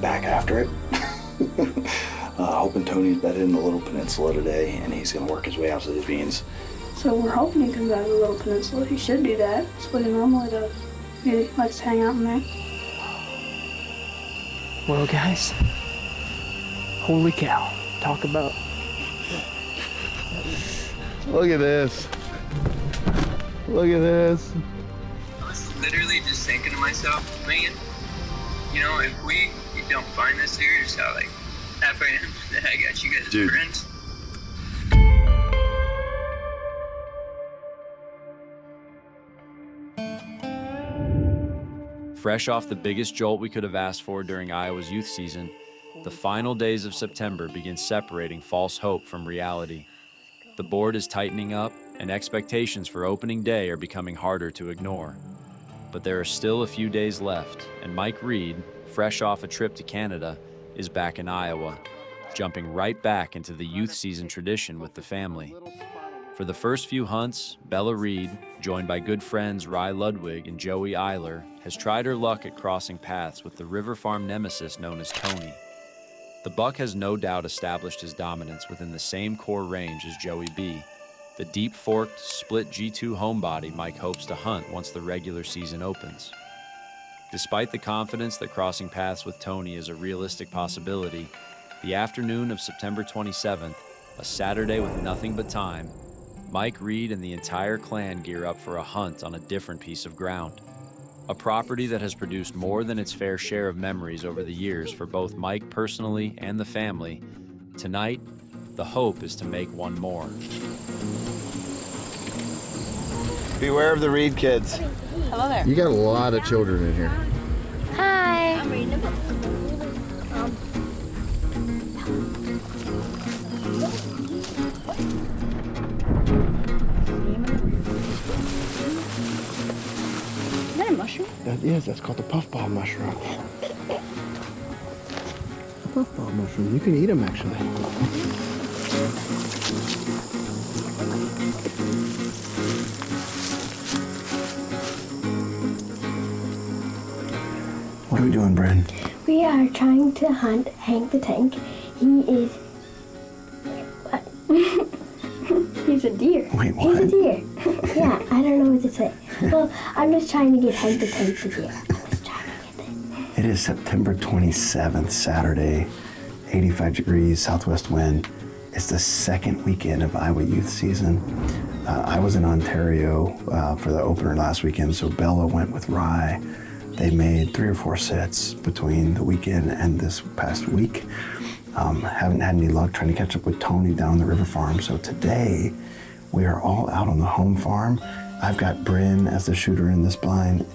back after it. Hoping Tony's bedded in the Little Peninsula today, and he's gonna work his way out to these beans. So we're hoping he comes out of the Little Peninsula. He should do that. That's what he normally does. He likes to hang out in there. Well, guys, holy cow. Talk about... Look at this. Look at this. I was literally just thinking to myself, man, you know, if we don't find this deer, just how like happy I am that I got you guys as friends. Fresh off the biggest jolt we could have asked for during Iowa's youth season, the final days of September begin separating false hope from reality. The board is tightening up, and expectations for opening day are becoming harder to ignore. But there are still a few days left, and Mike Reed, fresh off a trip to Canada, is back in Iowa, jumping right back into the youth season tradition with the family. For the first few hunts, Bella Reed, joined by good friends Rye Ludwig and Joey Eiler, has tried her luck at crossing paths with the River Farm nemesis known as Tony. The buck has no doubt established his dominance within the same core range as Joey B, the deep-forked, split G2 homebody Mike hopes to hunt once the regular season opens. Despite the confidence that crossing paths with Tony is a realistic possibility, the afternoon of September 27th, a Saturday with nothing but time, Mike Reed and the entire clan gear up for a hunt on a different piece of ground. A property that has produced more than its fair share of memories over the years for both Mike personally and the family. Tonight, the hope is to make one more. Beware of the Reed kids. Hello there. You got a lot of children in here. Hi. I'm reading a book. Is that a mushroom? That is, that's called the puffball mushroom. Puffball mushroom, you can eat them actually. What are we doing, Brynn? We are trying to hunt Hank the Tank. He is... What? He's a deer. Wait, what? He's a deer. Yeah, I don't know what to say. Well, I'm just trying to get Hank the Tank the deer. I was trying to get it. It is September 27th, Saturday, 85 degrees, southwest wind. It's the second weekend of Iowa youth season. I was in Ontario for the opener last weekend, so Bella went with Rye. They made 3 or 4 sets between the weekend and this past week. Haven't had any luck trying to catch up with Tony down on the River Farm. So today, we are all out on the home farm. I've got Brynn as the shooter in this blind.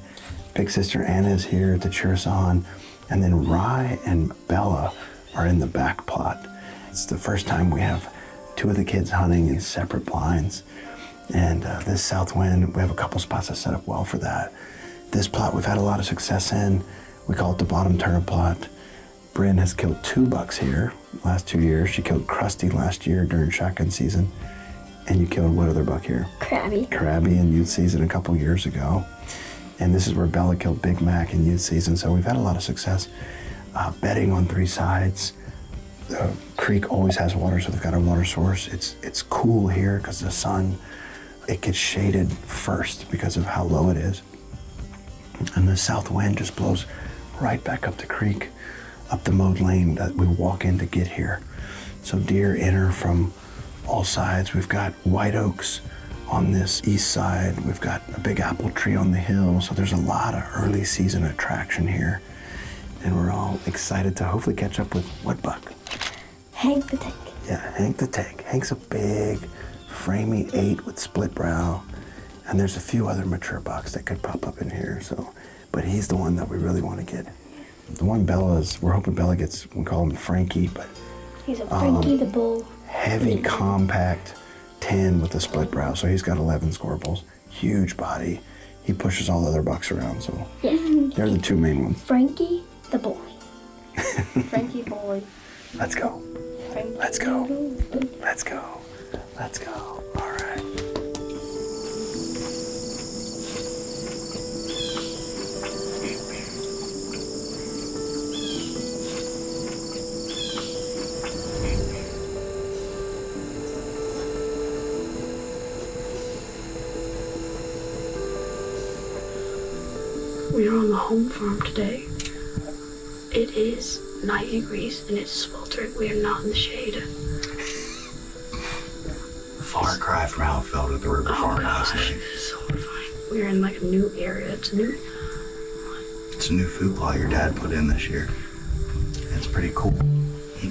Big sister Anna is here to cheer us on. And then Rye and Bella are in the back plot. It's the first time we have 2 of the kids hunting in separate blinds. And this south wind, we have a couple spots that set up well for that. This plot we've had a lot of success in. We call it the bottom turnip plot. Brynn has killed 2 bucks here last 2 years. She killed Krusty last year during shotgun season. And you killed what other buck here? Crabby. Crabby in youth season a couple years ago. And this is where Bella killed Big Mac in youth season. So we've had a lot of success bedding on 3 sides. The creek always has water, so they've got a water source. It's cool here because the sun, it gets shaded first because of how low it is. And the south wind just blows right back up the creek, up the mowed lane that we walk in to get here. So deer enter from all sides. We've got white oaks on this east side. We've got a big apple tree on the hill. So there's a lot of early season attraction here. And we're all excited to hopefully catch up with what buck? Hank the Tank. Yeah, Hank the Tank. Hank's a big, framey 8 with split brow. And there's a few other mature bucks that could pop up in here, so, but he's the one that we really want to get. The one Bella's, we're hoping Bella gets, we call him Frankie, but He's a Frankie the Bull. heavy, compact 10 with a split brow, so he's got 11 scorables, huge body. He pushes all the other bucks around, so Yes. they're the 2 main ones. Frankie the Boy. Frankie boy. Let's go. Frankie. Let's go. Let's go. Let's go. All right. We are on the home farm today. It is 90 degrees and it's sweltering. We are not in the shade. Far cry from how it felt at the river farm last night. It's so horrifying. We are in like a new area. It's new. It's a new food plot your dad put in this year. It's pretty cool. We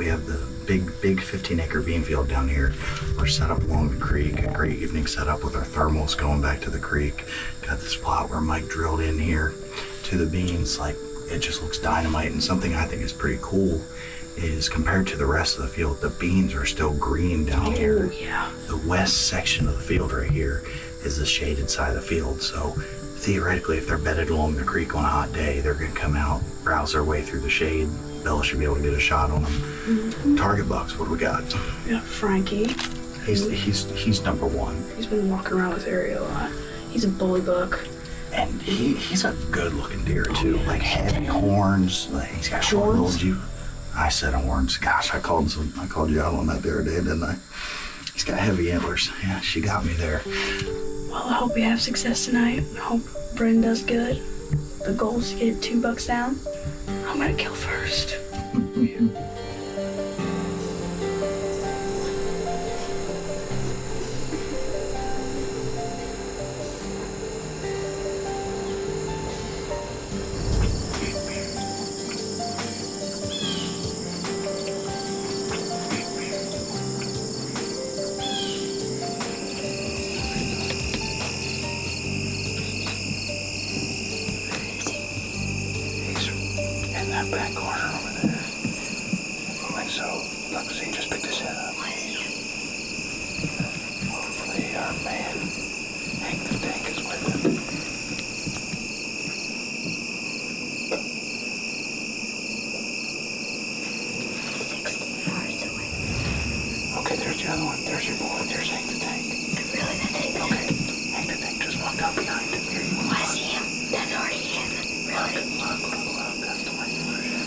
have the big 15-acre bean field down here. We're set up along the creek. A great evening setup with our thermals going back to the creek. Got this plot where Mike drilled in here to the beans. Like, it just looks dynamite. And something I think is pretty cool is compared to the rest of the field, the beans are still green down here. Yeah. The west section of the field right here is the shaded side of the field. So theoretically, if they're bedded along the creek on a hot day, they're gonna come out, browse their way through the shade. Bella should be able to get a shot on them. Mm-hmm. Target bucks, what do we got? We got Frankie. He's number one. He's been walking around this area a lot. He's a bully buck. And he's a good looking deer too. Like heavy horns. Like he's got short little juice. I said horns. Gosh, I called you out on that the other day, didn't I? He's got heavy antlers. Yeah, she got me there. Well, I hope we have success tonight. I hope Brynn does good. The goal is to get 2 bucks down. I'm gonna kill first. In that back corner over there. Like so. Look, see, he just picked his head up. Hopefully our man, Hank the Tank, is with him. Okay, there's the other one. There's your boy. There's Hank the Tank. Really, that Tank? Okay. Hank the Tank just walked out behind him. Here you Oh, I see him. That's already him. Really? Look. That's the one you want to shoot.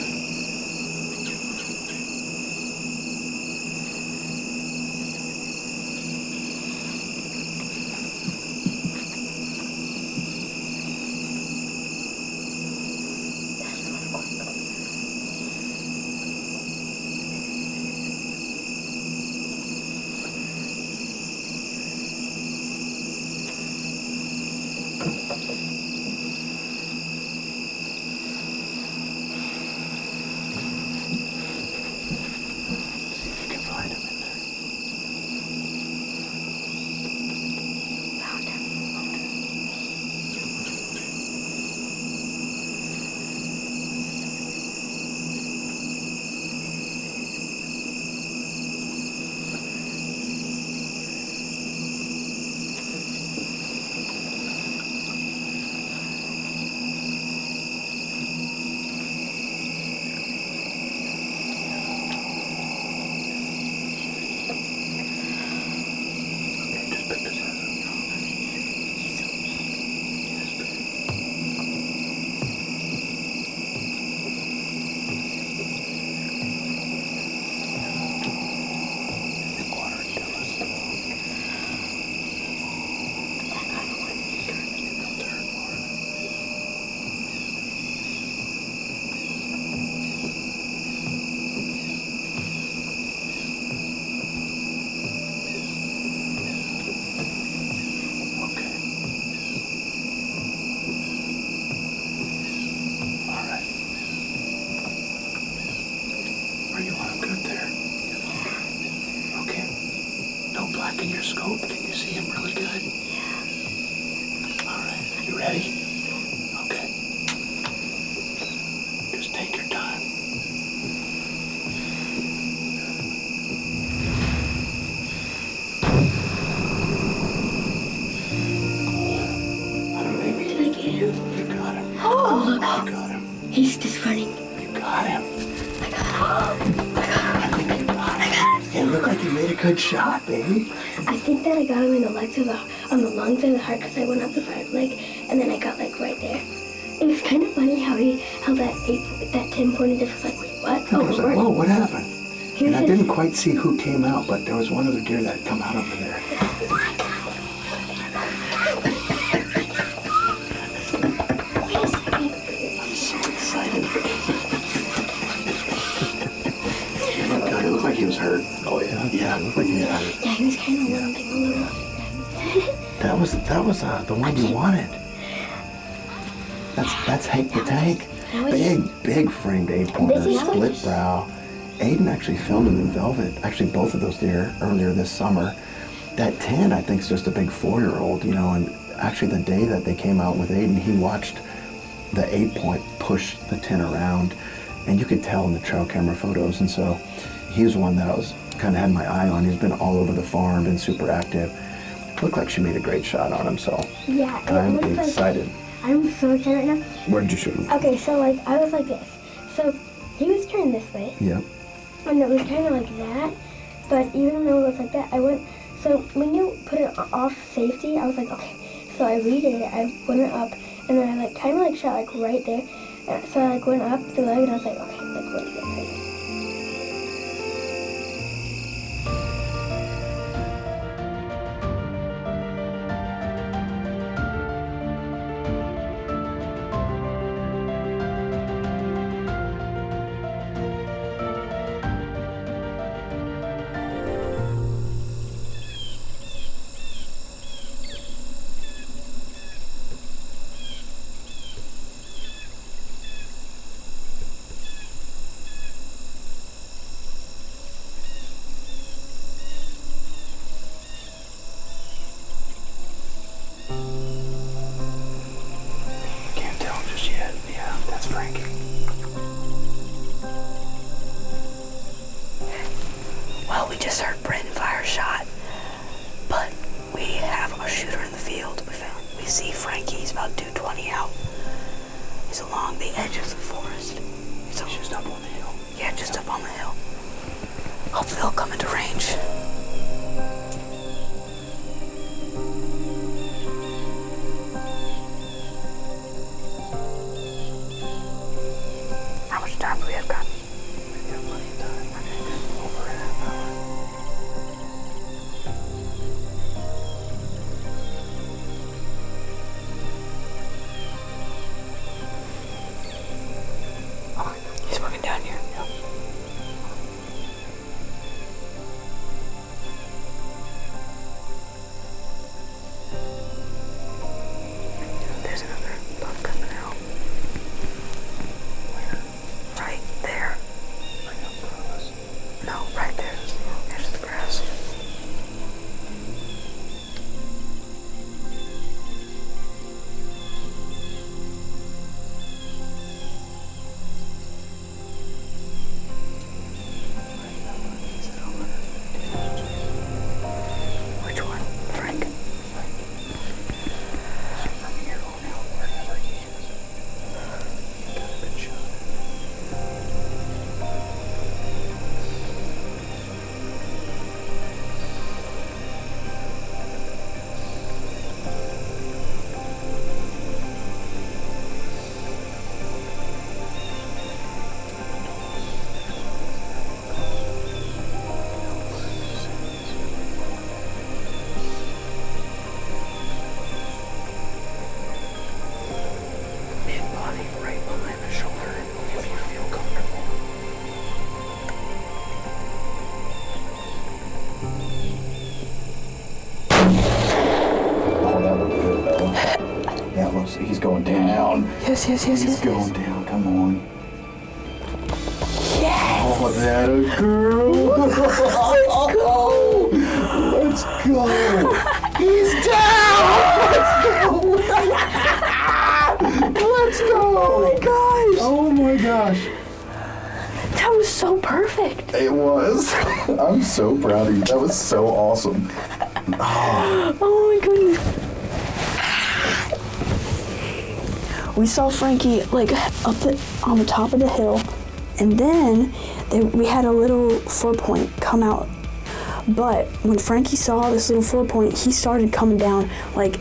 In your scope, can you see him really good? Yeah. All right, are you ready? Okay. Just take your time. Did I get him? You got him. Oh, look. You got him. He's just running. You got him. I got him. I think you got him. It looked like you made a good shot, baby. I think that I got him in the legs or on the lungs or the heart because I went up the front leg and then I got like right there. It was kind of funny how that 10 pointed just was like, wait, what? I was like, whoa, what happened? And I didn't quite see who came out, but there was one other deer that had come out over there. Yeah, it looked like he had it. Yeah, he was kind of limping a little. That was the one you wanted. That's Hank the Tank. Big framed 8-pointer, split brow. Aiden actually filmed him in Velvet. Actually, both of those deer earlier this summer. That 10, I think, is just a big 4-year-old, you know. And actually, the day that they came out with Aiden, he watched the 8-point push the 10 around, and you could tell in the trail camera photos. And so, he was one that I was kind of had my eye on. He's been all over the farm, been super active. Looked like she made a great shot on him. So yeah, I'm excited. I'm so excited right now. Where did you shoot him? Okay, so like I was like this. So he was turned this way. Yeah. And it was kind of like that. But even though it was like that, I went. So when you put it off safety, I was like, okay. So I redid it. I went up, and then I like kind of like shot like right there. And so I like went up the leg, and I was like, okay, like what is it? Can't tell just yet. Yeah, that's Frankie. Well, we just heard Brynn fire a shot, but we have a shooter in the field. We see Frankie. He's about 220 out. He's along the edge of the forest. So He's just up on the hill. yeah, just up on the hill. Hopefully he'll come into range. How much time do we have, God? We got plenty of time. Over a half hour. He's working down here. There's another buck coming out. Where? Right there. Right up in front of us. No, right there. There's the grass. Which one? Frank? So from here on out, wherever he is, got a good shot. Mid-body right behind the shoulder, if you feel comfortable. Oh, that looked good, though. That looks, he's going down. Yes. He's going down, come on. Yes! Oh, that a girl! Let's go! He's down! Let's go! Oh my gosh! Oh my gosh! That was so perfect. It was. I'm so proud of you. That was so awesome. Oh my goodness. We saw Frankie like on the top of the hill, and then we had a little 4-point come out. But when Frankie saw this little 4-point, he started coming down like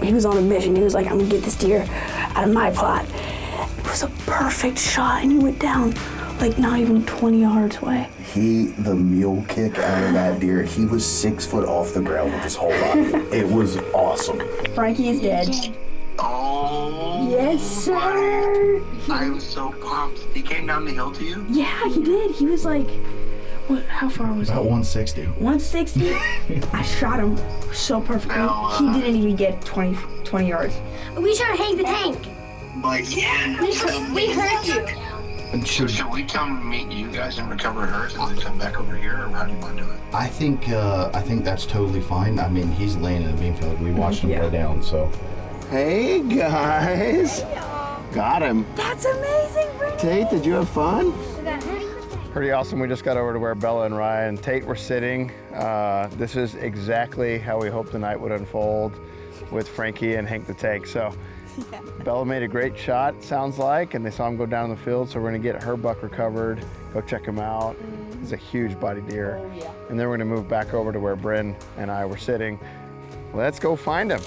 he was on a mission. He was like, I'm gonna get this deer out of my plot. It was a perfect shot, and he went down like not even 20 yards away. The mule kick out of that deer, he was 6 foot off the ground with his whole body. It was awesome. Frankie is dead. Oh. Yes, sir. I was so pumped. He came down the hill to you? Yeah, he did. He was like What? How far was About he? 160. 160. I shot him so perfectly. He didn't even get 20 yards. We shot Hank the Tank. We heard you. Should we come meet you guys and recover hers and then come back over here, or how do you want to do it? I think that's totally fine. I mean, he's laying in the bean field. We watched him go down, so. Hey guys, got him. That's amazing, Brynn. Tate, did you have fun? Pretty awesome. We just got over to where Bella and Ryan and Tate were sitting. This is exactly how we hoped the night would unfold with Frankie and Hank the Tank. So Bella made a great shot, sounds like, and they saw him go down in the field, so we're gonna get her buck recovered, go check him out. He's a huge body deer. Oh, yeah. And then we're gonna move back over to where Brynn and I were sitting. Let's go find him.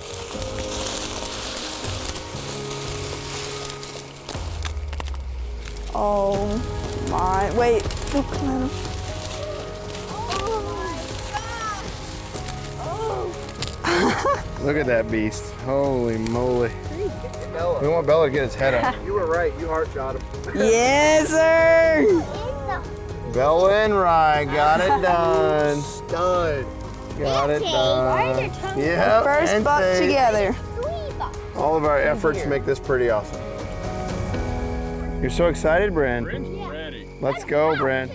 Oh my, wait. Oh, come on. Look at that beast. Holy moly. We want Bella to get his head up. You were right. You heart shot him. Yes, sir. Bella and Rye got it done. Stud. Got it done. Yeah. First buck together. All of our efforts make this pretty awesome. You're so excited, Brynn. Ready. Let's go, Brynn.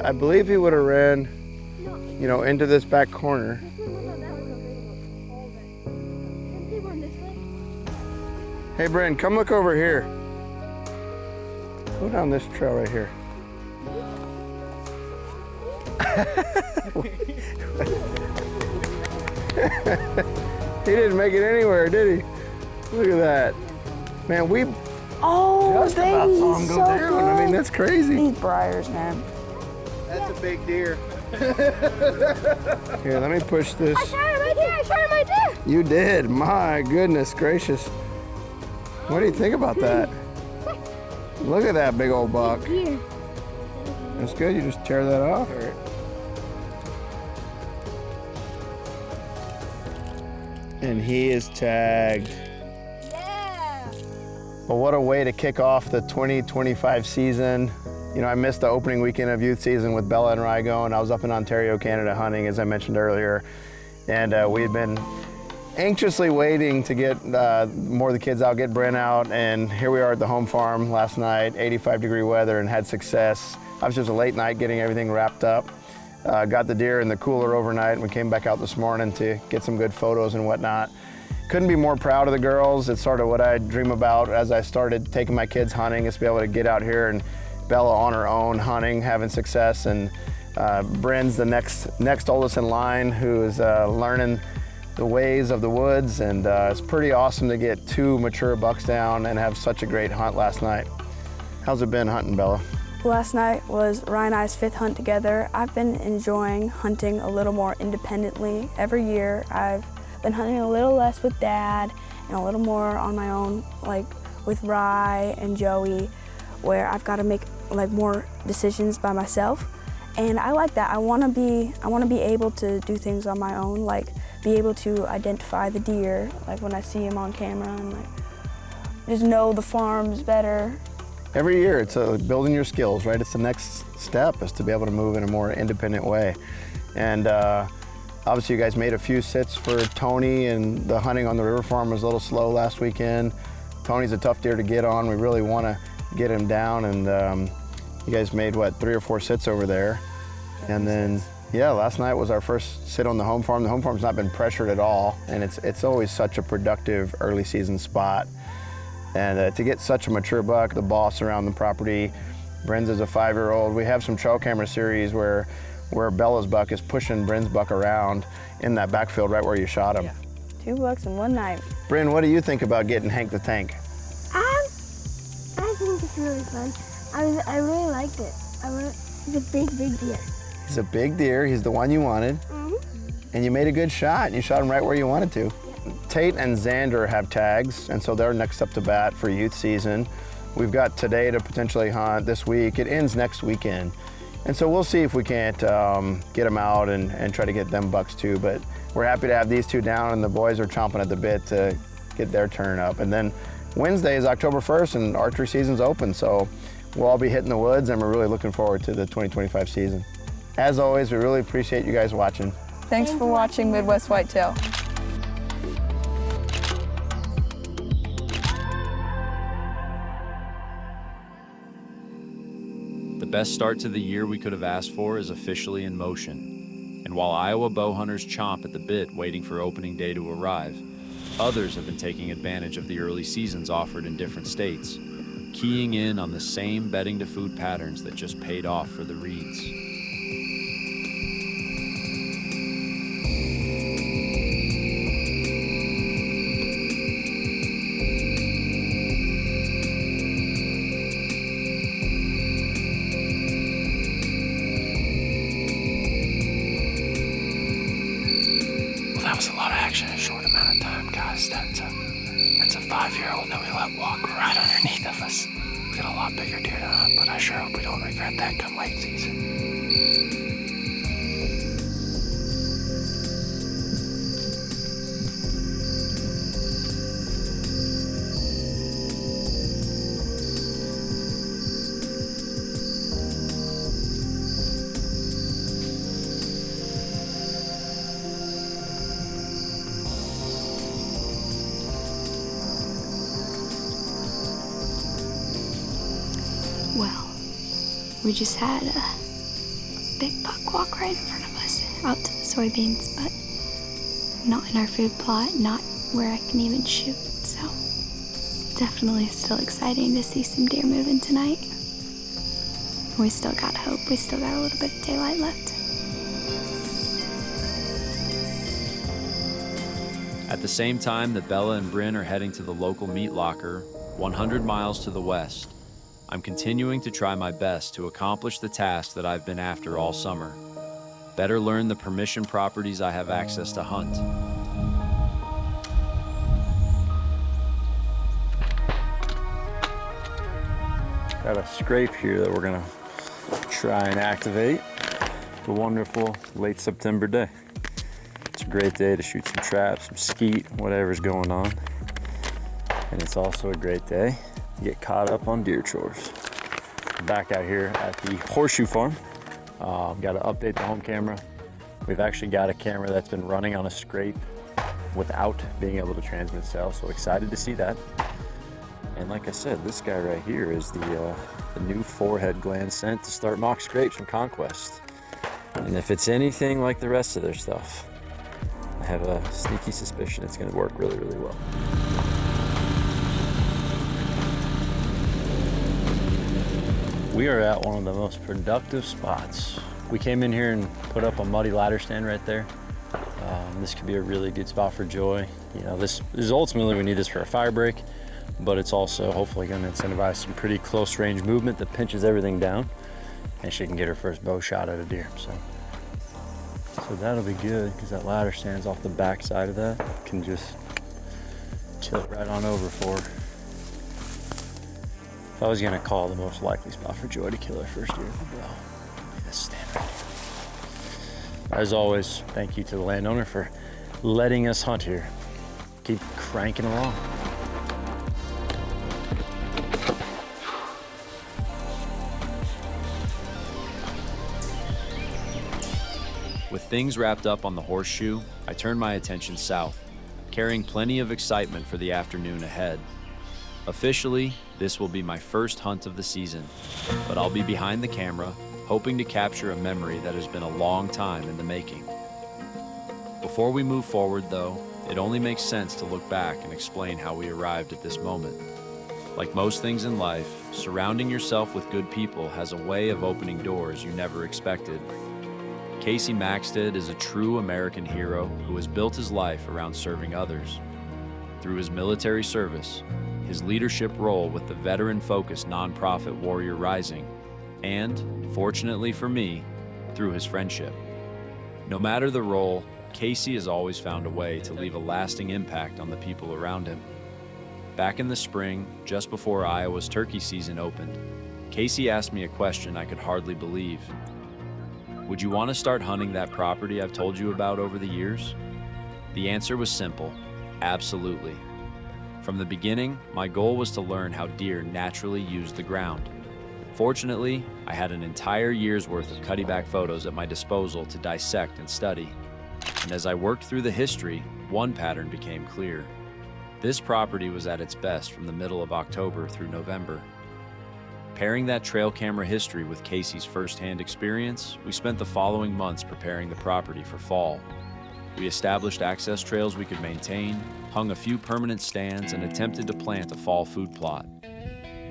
I believe he would have ran, into this back corner. Hey, Brynn, come look over here. Go down this trail right here. He didn't make it anywhere, did he? Look at that. Man, we just about saw him go down. I mean, that's crazy. These briars, man. That's a big deer. Here, let me push this. I shot him right there. You did. My goodness gracious. What do you think about that? Look at that big old buck. That's good. You just tear that off. And he is tagged. Yeah. Well, what a way to kick off the 2025 season. I missed the opening weekend of youth season with Bella and Rye going. I was up in Ontario, Canada hunting, as I mentioned earlier. And we had been anxiously waiting to get more of the kids out, get Brynn out. And here we are at the home farm last night, 85-degree weather, and had success. Obviously, it was a late night getting everything wrapped up. Got the deer in the cooler overnight, and we came back out this morning to get some good photos and whatnot. Couldn't be more proud of the girls. It's sort of what I dream about as I started taking my kids hunting, is to be able to get out here and Bella on her own hunting, having success, and Brynn's the next oldest in line, who is learning the ways of the woods, and it's pretty awesome to get 2 mature bucks down and have such a great hunt last night. How's it been hunting, Bella? Last night was Ryan and I's 5th hunt together. I've been enjoying hunting a little more independently. Every year I've been hunting a little less with Dad and a little more on my own, like with Rye and Joey, where I've got to make more decisions by myself. And I like that. I want to be able to do things on my own, like be able to identify the deer, like when I see him on camera, and just know the farms better. Every year it's building your skills, right? It's the next step, is to be able to move in a more independent way. And obviously you guys made a few sits for Tony, and the hunting on the river farm was a little slow last weekend. Tony's a tough deer to get on. We really want to get him down, and you guys made, 3 or 4 sits over there. And then, last night was our first sit on the home farm. The home farm's not been pressured at all, and it's always such a productive early season spot. And to get such a mature buck, the boss around the property, Brynn's is a 5-year-old. We have some trail camera series where Bella's buck is pushing Brynn's buck around in that backfield right where you shot him. 2 bucks in one night. Brynn, what do you think about getting Hank the Tank? I think it's really fun. I really liked it. He's a big deer. He's a big deer. He's the one you wanted. And you made a good shot. You shot him right where you wanted to. Tate and Xander have tags, and so they're next up to bat for youth season. We've got today to potentially hunt this week. It ends next weekend. And so we'll see if we can't get them out and try to get them bucks too. But we're happy to have these 2 down, and the boys are chomping at the bit to get their turn up. And then Wednesday is October 1st, and archery season's open. So we'll all be hitting the woods, and we're really looking forward to the 2025 season. As always, we really appreciate you guys watching. Thanks for watching Midwest Whitetail. The best start to the year we could have asked for is officially in motion. And while Iowa bow hunters chomp at the bit waiting for opening day to arrive, others have been taking advantage of the early seasons offered in different states, keying in on the same bedding to food patterns that just paid off for the Reeds. That was a lot of action in a short amount of time, guys. That's a 5-year-old that we let walk right underneath of us. We got a lot bigger deer to hunt, but I sure hope we don't regret that come late season. Well, we just had a big buck walk right in front of us out to the soybeans, but not in our food plot, not where I can even shoot, so definitely still exciting to see some deer moving tonight. We still got hope, we still got a little bit of daylight left. At the same time that Bella and Brynn are heading to the local meat locker 100 miles to the west, I'm continuing to try my best to accomplish the task that I've been after all summer. Better learn the permission properties I have access to hunt. Got a scrape here that we're gonna try and activate. A wonderful late September day. It's a great day to shoot some traps, some skeet, whatever's going on. And it's also a great day get caught up on deer chores. Back out here at the Horseshoe Farm. Got to update the home camera. We've actually got a camera that's been running on a scrape without being able to transmit cell, so excited to see that. And like I said, this guy right here is the new forehead gland scent to start mock scrapes from Conquest. And if it's anything like the rest of their stuff, I have a sneaky suspicion it's going to work really, really well. We are at one of the most productive spots. We came in here and put up a muddy ladder stand right there. This could be a really good spot for Joy. You know, this is ultimately, we need this for a fire break, but it's also hopefully going to incentivize some pretty close range movement that pinches everything down, and she can get her first bow shot at a deer. So that'll be good, because that ladder stand's off the back side of that. Can just tilt right on over for her. If I was gonna call the most likely spot for Joy to kill her first deer with a bow, this stand right here. As always, thank you to the landowner for letting us hunt here. Keep cranking along. With things wrapped up on the Horseshoe, I turn my attention south, carrying plenty of excitement for the afternoon ahead. Officially, this will be my first hunt of the season, but I'll be behind the camera, hoping to capture a memory that has been a long time in the making. Before we move forward, though, it only makes sense to look back and explain how we arrived at this moment. Like most things in life, surrounding yourself with good people has a way of opening doors you never expected. Casey Maxted is a true American hero who has built his life around serving others. Through his military service, his leadership role with the veteran-focused nonprofit Warrior Rising, and, fortunately for me, through his friendship. No matter the role, Casey has always found a way to leave a lasting impact on the people around him. Back in the spring, just before Iowa's turkey season opened, Casey asked me a question I could hardly believe. Would you want to start hunting that property I've told you about over the years? The answer was simple, absolutely. From the beginning, my goal was to learn how deer naturally use the ground. Fortunately, I had an entire year's worth of cutty-back photos at my disposal to dissect and study. And as I worked through the history, one pattern became clear. This property was at its best from the middle of October through November. Pairing that trail camera history with Casey's firsthand experience, we spent the following months preparing the property for fall. We established access trails we could maintain, hung a few permanent stands, and attempted to plant a fall food plot.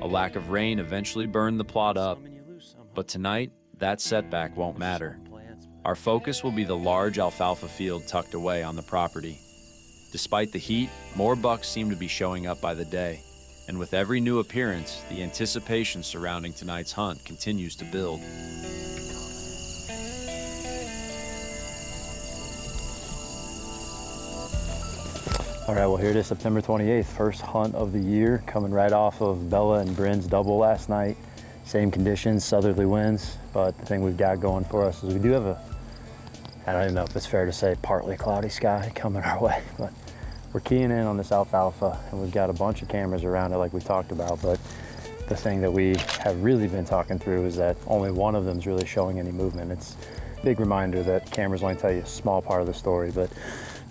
A lack of rain eventually burned the plot up, but tonight, that setback won't matter. Our focus will be the large alfalfa field tucked away on the property. Despite the heat, more bucks seem to be showing up by the day. And with every new appearance, the anticipation surrounding tonight's hunt continues to build. All right, well, here it is, September 28th, first hunt of the year, coming right off of Bella and Brynn's double last night. Same conditions, southerly winds, but the thing we've got going for us is we do have I don't even know if it's fair to say, partly cloudy sky coming our way, but we're keying in on this alfalfa, and we've got a bunch of cameras around it like we talked about, but the thing that we have really been talking through is that only one of them is really showing any movement. It's a big reminder that cameras only tell you a small part of the story, but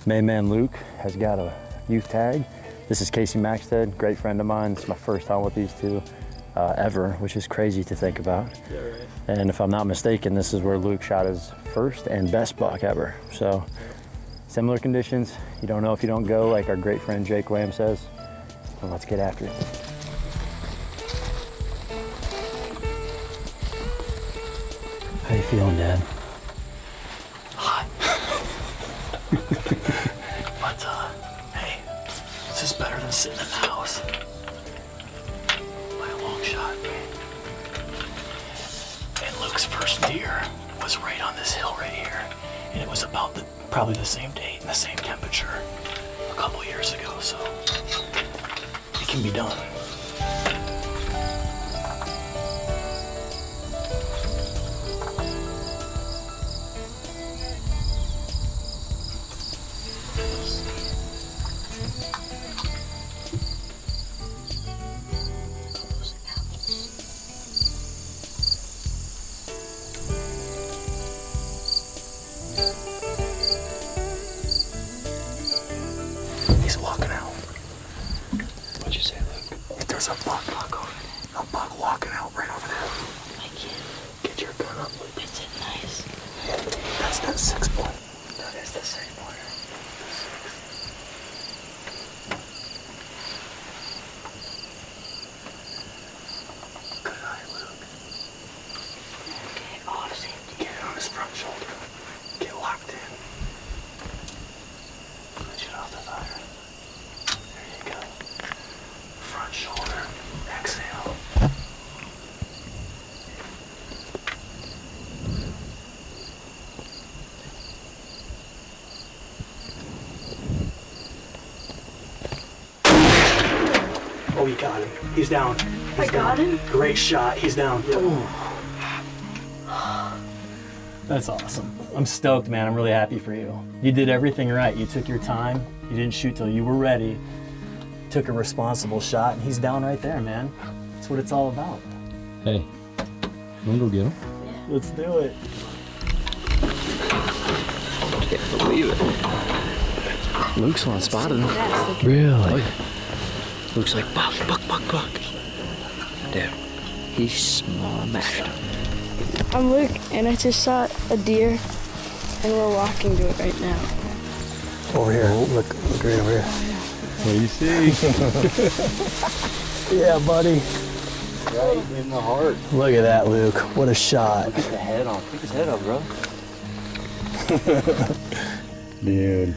main man Luke has got a youth tag. This is Casey Maxted, great friend of mine. It's my first hunt with these two ever, which is crazy to think about. Yeah, right. And if I'm not mistaken, this is where Luke shot his first and best buck ever. So similar conditions. You don't know if you don't go, like our great friend Jake Lamb says. Well, let's get after it. How you feeling, Dad? Hot. But, hey, this is better than sitting in the house. By a long shot. And Luke's first deer was right on this hill right here. And it was about probably the same date and the same temperature a couple years ago, so it can be done. He's walking out. What'd you say, Luke? There's a buck walking out right over there. I can't. Get your gun up, Luke. Is it nice? That's that 6-point. That is the 6-pointer. Good eye, Luke. Okay, off safety. Get it on his front shoulder. Get locked in. Push it off the fire. There you go. Front shoulder. Exhale. Oh, you got him. He's down. I got him? Great shot. He's down. That's awesome. I'm stoked, man. I'm really happy for you. You did everything right. You took your time. You didn't shoot till you were ready. Took a responsible shot, and he's down right there, man. That's what it's all about. Hey, you wanna go get him? Let's do it. Can't believe it. Luke's on spotted him. Really? Luke's like, buck. Dude, he smashed him. I'm Luke, and I just shot a deer, and we're walking to it right now. Over here. Look right over here. What do you see? Yeah, buddy. Right in the heart. Look at that, Luke. What a shot. Look at the head on. Pick his head up, bro. Dude.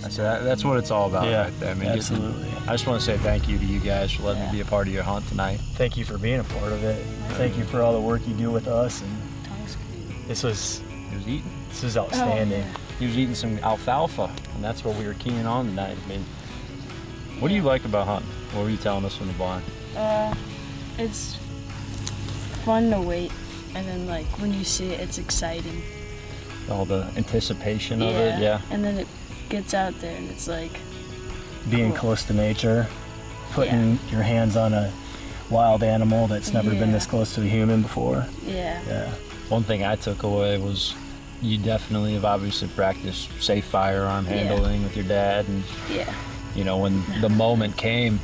That's what it's all about, Yeah, right there. I mean, absolutely. I just want to say thank you to you guys for letting me be a part of your hunt tonight. Thank you for being a part of it. Thank you for all the work you do with us. And this was outstanding. He was eating some alfalfa, and that's what we were keying on tonight. I mean, what do you like about hunting? What were you telling us from the blind? It's fun to wait, and then like when you see it, it's exciting. All the anticipation of it, yeah. And then it gets out there, and it's like Being close to nature, putting your hands on a wild animal that's never been this close to a human before. Yeah. One thing I took away was you definitely have obviously practiced safe firearm handling with your dad, and you know, when the moment came,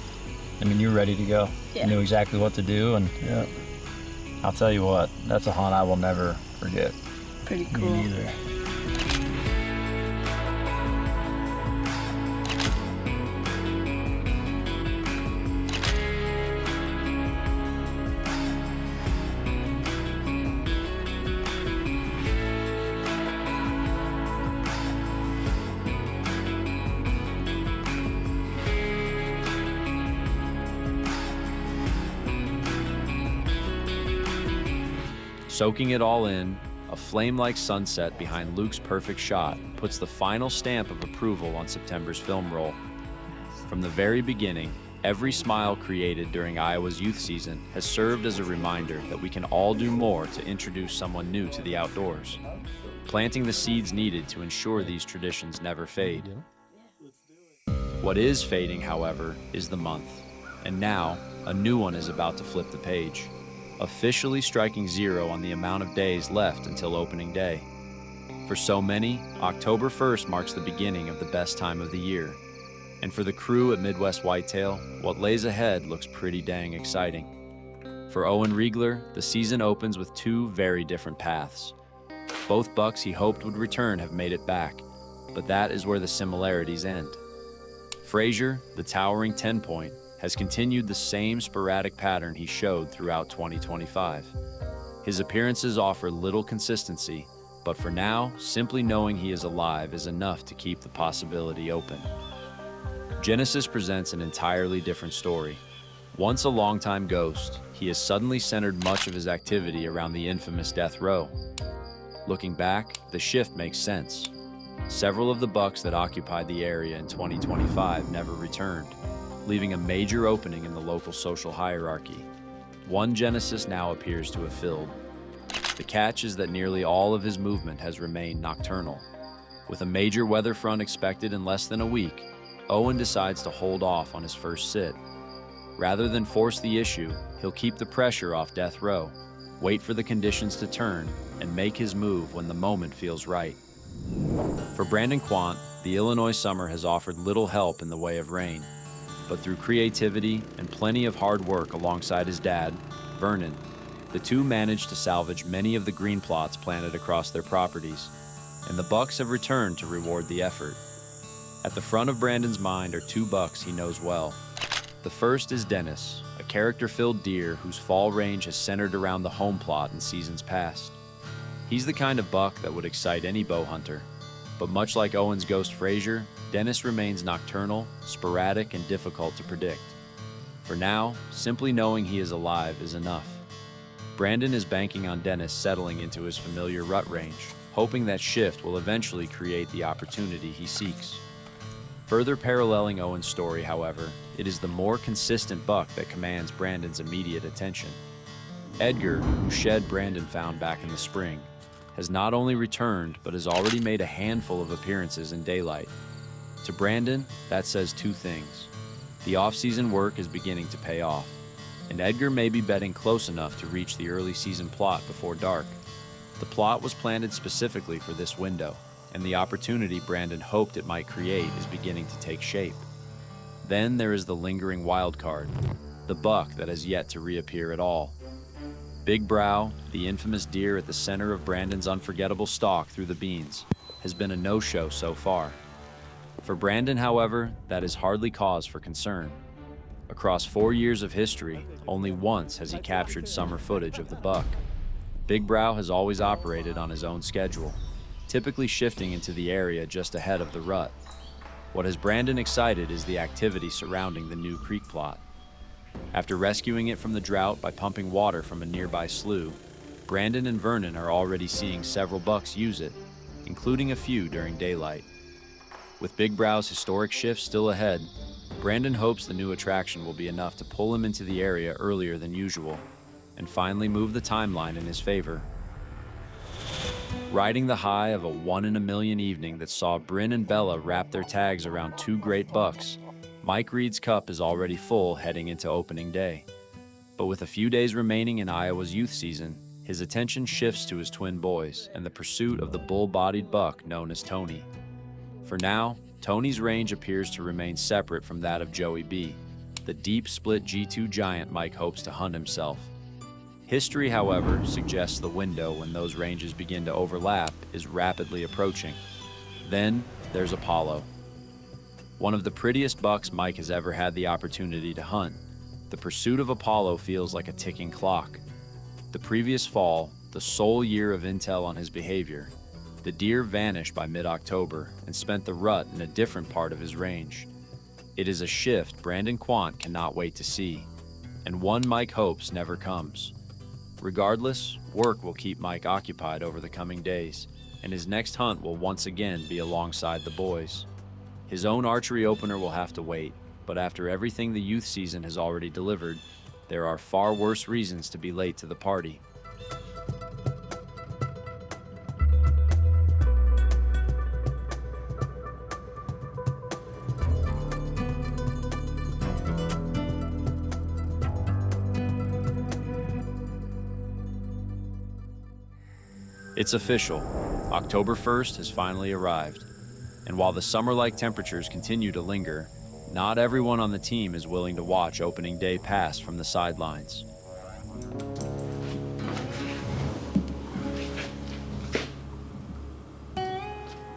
I mean, you were ready to go. You knew exactly what to do, and I'll tell you what, that's a hunt I will never forget. Pretty cool. Me neither. Soaking it all in, a flame-like sunset behind Luke's perfect shot puts the final stamp of approval on September's film roll. From the very beginning, every smile created during Iowa's youth season has served as a reminder that we can all do more to introduce someone new to the outdoors, planting the seeds needed to ensure these traditions never fade. What is fading, however, is the month, and now a new one is about to flip the page, officially striking zero on the amount of days left until opening day. For so many, October 1st marks the beginning of the best time of the year. And for the crew at Midwest Whitetail, what lays ahead looks pretty dang exciting. For Owen Riegler, the season opens with two very different paths. Both bucks he hoped would return have made it back, but that is where the similarities end. Frazier, the towering 10-point, has continued the same sporadic pattern he showed throughout 2025. His appearances offer little consistency, but for now, simply knowing he is alive is enough to keep the possibility open. Genesis presents an entirely different story. Once a longtime ghost, he has suddenly centered much of his activity around the infamous death row. Looking back, the shift makes sense. Several of the bucks that occupied the area in 2025 never returned, leaving a major opening in the local social hierarchy. One Genesis now appears to have filled. The catch is that nearly all of his movement has remained nocturnal. With a major weather front expected in less than a week, Owen decides to hold off on his first sit. Rather than force the issue, he'll keep the pressure off death row, wait for the conditions to turn, and make his move when the moment feels right. For Brandon Quant, the Illinois summer has offered little help in the way of rain. But through creativity and plenty of hard work alongside his dad, Vernon, the two managed to salvage many of the green plots planted across their properties, and the bucks have returned to reward the effort. At the front of Brandon's mind are two bucks he knows well. The first is Dennis, a character-filled deer whose fall range has centered around the home plot in seasons past. He's the kind of buck that would excite any bow hunter, but much like Owen's ghost Frazier, Dennis remains nocturnal, sporadic, and difficult to predict. For now, simply knowing he is alive is enough. Brandon is banking on Dennis settling into his familiar rut range, hoping that shift will eventually create the opportunity he seeks. Further paralleling Owen's story, however, it is the more consistent buck that commands Brandon's immediate attention. Edgar, who shed Brandon found back in the spring, has not only returned, but has already made a handful of appearances in daylight. To Brandon, that says two things. The off-season work is beginning to pay off, and Edgar may be betting close enough to reach the early season plot before dark. The plot was planted specifically for this window, and the opportunity Brandon hoped it might create is beginning to take shape. Then there is the lingering wild card, the buck that has yet to reappear at all. Big Brow, the infamous deer at the center of Brandon's unforgettable stalk through the beans, has been a no-show so far. For Brandon, however, that is hardly cause for concern. Across 4 years of history, only once has he captured summer footage of the buck. Big Brow has always operated on his own schedule, typically shifting into the area just ahead of the rut. What has Brandon excited is the activity surrounding the new creek plot. After rescuing it from the drought by pumping water from a nearby slough, Brandon and Vernon are already seeing several bucks use it, including a few during daylight. With Big Brow's historic shift still ahead, Brandon hopes the new attraction will be enough to pull him into the area earlier than usual, and finally move the timeline in his favor. Riding the high of a 1-in-a-million evening that saw Brynn and Bella wrap their tags around two great bucks, Mike Reed's cup is already full heading into opening day. But with a few days remaining in Iowa's youth season, his attention shifts to his twin boys and the pursuit of the bull-bodied buck known as Tony. For now, Tony's range appears to remain separate from that of Joey B, the deep split G2 giant Mike hopes to hunt himself. History, however, suggests the window when those ranges begin to overlap is rapidly approaching. Then there's Apollo. One of the prettiest bucks Mike has ever had the opportunity to hunt, the pursuit of Apollo feels like a ticking clock. The previous fall, the sole year of intel on his behavior, the deer vanished by mid-October and spent the rut in a different part of his range. It is a shift Brandon Quant cannot wait to see, and one Mike hopes never comes. Regardless, work will keep Mike occupied over the coming days, and his next hunt will once again be alongside the boys. His own archery opener will have to wait, but after everything the youth season has already delivered, there are far worse reasons to be late to the party. It's official. October 1st has finally arrived. And while the summer-like temperatures continue to linger, not everyone on the team is willing to watch opening day pass from the sidelines.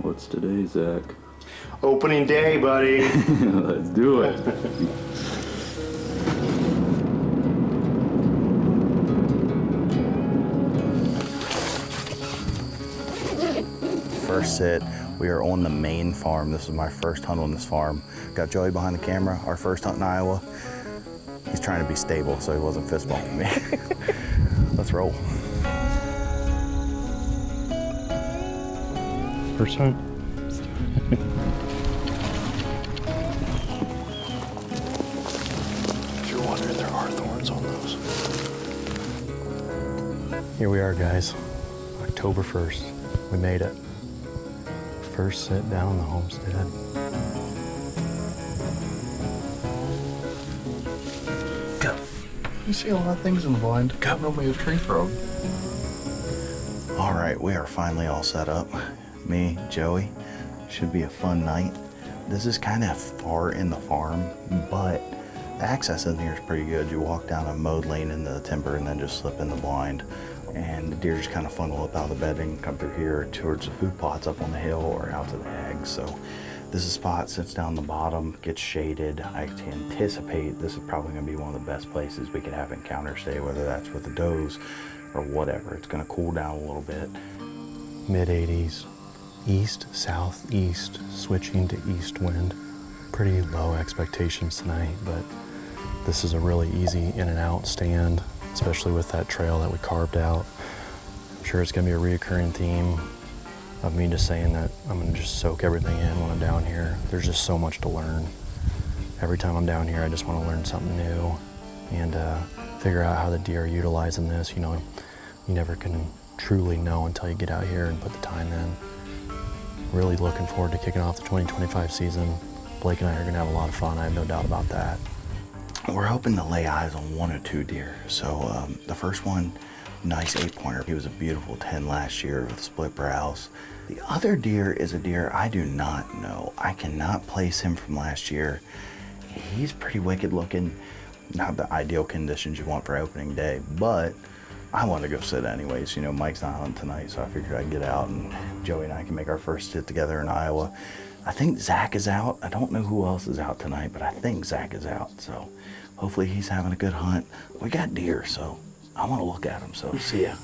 What's today, Zach? Opening day, buddy. Let's do it. First sit, we are on the main farm. This is my first hunt on this farm. Got Joey behind the camera, our first hunt in Iowa. He's trying to be stable so he wasn't fist bumping me. Let's roll. First hunt. If you're wondering, there are thorns on those. Here we are, guys. October 1st. We made it. First sit down on the homestead. Go. You see a lot of things in the blind. Go. Nobody a tree throw. All right, we are finally all set up. Me, Joey. Should be a fun night. This is kind of far in the farm, but the access in here is pretty good. You walk down a mowed lane in the timber and then just slip in the blind. And the deer just kind of funnel up out of the bedding, come through here towards the food plots up on the hill or out to the eggs. So this is a spot, sits down the bottom, gets shaded. I anticipate this is probably gonna be one of the best places we could have encounters today, whether that's with the does or whatever. It's gonna cool down a little bit. Mid-80s, east, southeast, switching to east wind. Pretty low expectations tonight, but this is a really easy in and out stand, especially with that trail that we carved out. I'm sure it's gonna be a reoccurring theme of me just saying that I'm gonna just soak everything in when I'm down here. There's just so much to learn. Every time I'm down here, I just wanna learn something new and figure out how the deer are utilizing this. You know, you never can truly know until you get out here and put the time in. Really looking forward to kicking off the 2025 season. Blake and I are gonna have a lot of fun, I have no doubt about that. We're hoping to lay eyes on one or two deer. So the first one, nice 8-pointer. He was a beautiful 10 last year with split brows. The other deer is a deer I do not know. I cannot place him from last year. He's pretty wicked looking. Not the ideal conditions you want for opening day, but I want to go sit anyways. You know, Mike's not hunting tonight, so I figured I'd get out and Joey and I can make our first sit together in Iowa. I think Zach is out. I don't know who else is out tonight, but I think Zach is out. So hopefully he's having a good hunt. We got deer, so I want to look at them. So see ya.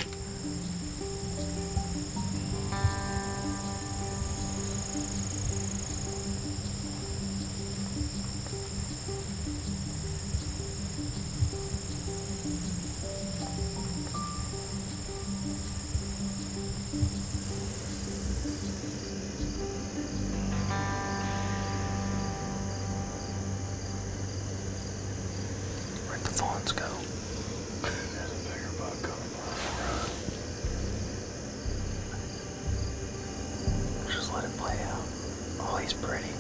Where'd the fawns go? There's a bigger buck coming around. Just let it play out. Oh, he's pretty.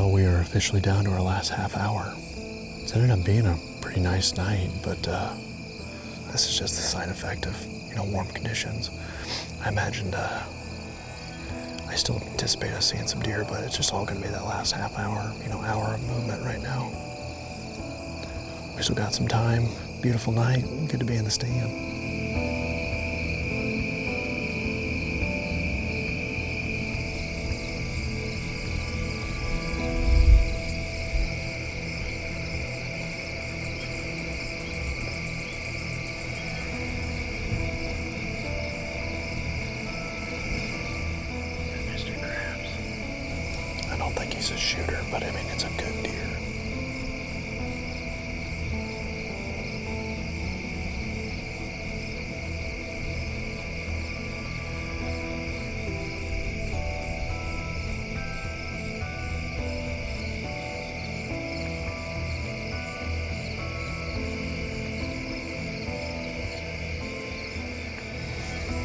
Well, we are officially down to our last half hour. It's ended up being a pretty nice night, but this is just the side effect of, warm conditions. I imagined, I still anticipate us seeing some deer, but it's just all gonna be that last half hour, hour of movement right now. We still got some time. Beautiful night. Good to be in the stand. I don't think he's a shooter, but I mean, it's a good deer.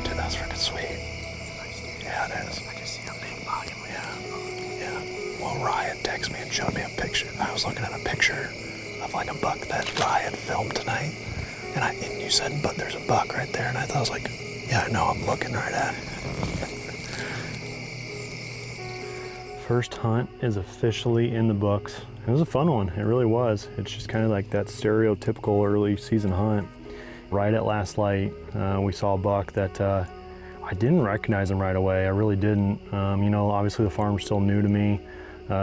Dude, that's freaking sweet. Yeah, it is. I just see a big body. Yeah. Well, Ryan texted me and showed me a picture. I was looking at a picture of like a buck that Ryan filmed tonight. And you said, but there's a buck right there. And I was like, yeah, I know, I'm looking right at it. First hunt is officially in the books. It was a fun one, it really was. It's just kind of like that stereotypical early season hunt. Right at last light, we saw a buck that I didn't recognize him right away. I really didn't. Obviously the farm's still new to me.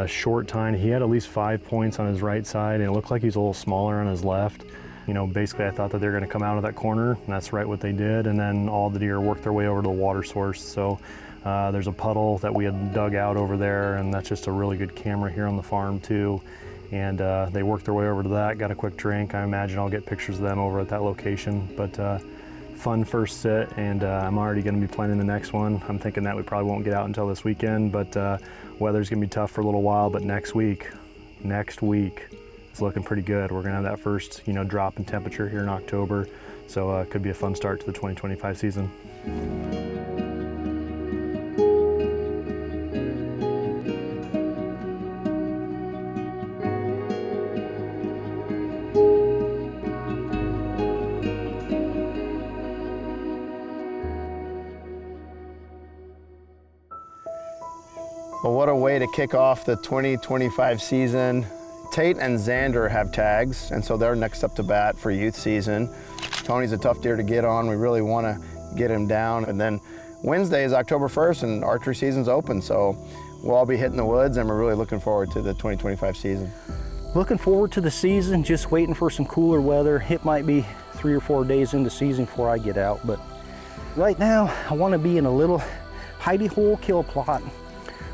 Short tine, he had at least 5 points on his right side, and it looked like he's a little smaller on his left. Basically I thought that they were gonna come out of that corner, and that's right what they did, and then all the deer worked their way over to the water source. So there's a puddle that we had dug out over there, and that's just a really good camera here on the farm too. And they worked their way over to that, got a quick drink. I imagine I'll get pictures of them over at that location. But fun first sit, and I'm already gonna be planning the next one. I'm thinking that we probably won't get out until this weekend, but weather's gonna be tough for a little while, but next week, it's looking pretty good. We're gonna have that first, drop in temperature here in October. So it could be a fun start to the 2025 season. Well, what a way to kick off the 2025 season. Tate and Xander have tags, and so they're next up to bat for youth season. Tony's a tough deer to get on. We really want to get him down. And then Wednesday is October 1st, and archery season's open, so we'll all be hitting the woods, and we're really looking forward to the 2025 season. Looking forward to the season, just waiting for some cooler weather. It might be 3 or 4 days into season before I get out, but right now I want to be in a little hidey hole kill plot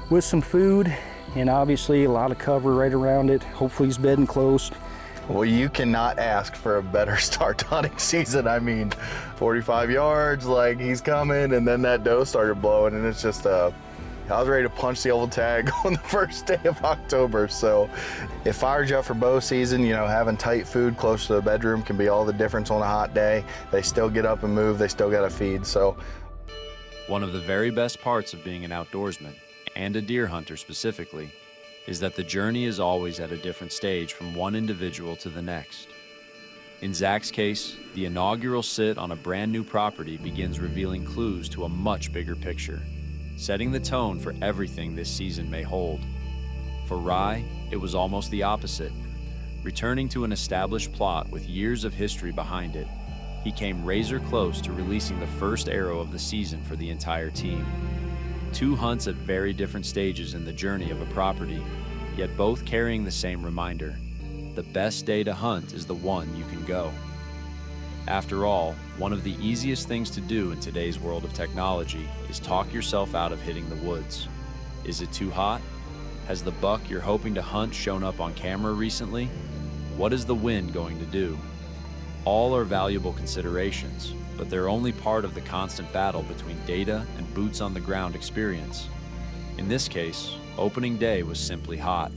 with some food and obviously a lot of cover right around it. Hopefully he's bedding close. Well, you cannot ask for a better start to hunting season. I mean, 45 yards, like he's coming, and then that doe started blowing, and it's just, I was ready to punch the old tag on the first day of October. So it fires you up for bow season. Having tight food close to the bedroom can be all the difference on a hot day. They still get up and move, they still gotta feed, so. One of the very best parts of being an outdoorsman, and a deer hunter specifically, is that the journey is always at a different stage from one individual to the next. In Zach's case, the inaugural sit on a brand new property begins revealing clues to a much bigger picture, setting the tone for everything this season may hold. For Rye, it was almost the opposite. Returning to an established plot with years of history behind it, he came razor close to releasing the first arrow of the season for the entire team. 2 hunts at very different stages in the journey of a property, yet both carrying the same reminder: the best day to hunt is the one you can go. After all, one of the easiest things to do in today's world of technology is talk yourself out of hitting the woods. Is it too hot? Has the buck you're hoping to hunt shown up on camera recently? What is the wind going to do? All are valuable considerations, but they're only part of the constant battle between data and boots on the ground experience. In this case, opening day was simply hot.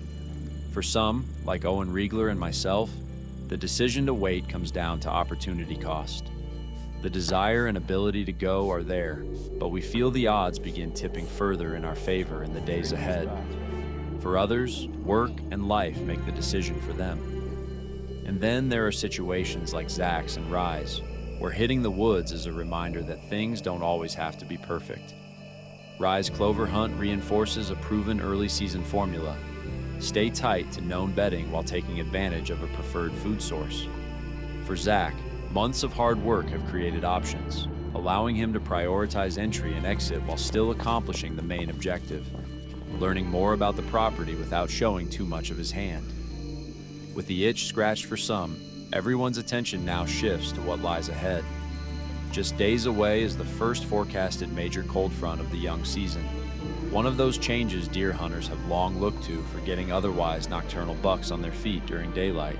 For some, like Owen Riegler and myself, the decision to wait comes down to opportunity cost. The desire and ability to go are there, but we feel the odds begin tipping further in our favor in the days ahead. For others, work and life make the decision for them. And then there are situations like Zach's and Rye's, where hitting the woods is a reminder that things don't always have to be perfect. Rye's clover hunt reinforces a proven early season formula. Stay tight to known bedding while taking advantage of a preferred food source. For Zach, months of hard work have created options, allowing him to prioritize entry and exit while still accomplishing the main objective, learning more about the property without showing too much of his hand. With the itch scratched for some, everyone's attention now shifts to what lies ahead. Just days away is the first forecasted major cold front of the young season, one of those changes deer hunters have long looked to for getting otherwise nocturnal bucks on their feet during daylight.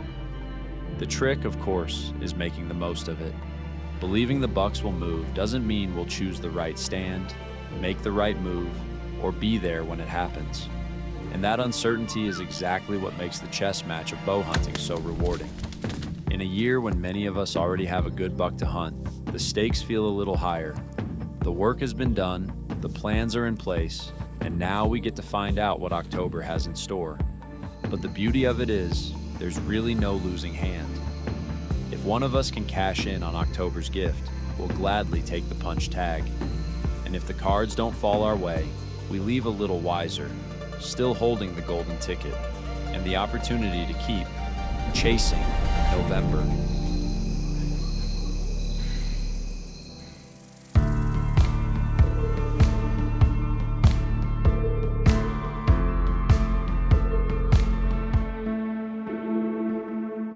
The trick, of course, is making the most of it. Believing the bucks will move doesn't mean we'll choose the right stand, make the right move, or be there when it happens. And that uncertainty is exactly what makes the chess match of bow hunting so rewarding. In a year when many of us already have a good buck to hunt, the stakes feel a little higher. The work has been done, the plans are in place, and now we get to find out what October has in store. But the beauty of it is, there's really no losing hand. If one of us can cash in on October's gift, we'll gladly take the punch tag. And if the cards don't fall our way, we leave a little wiser, still holding the golden ticket and the opportunity to keep chasing November.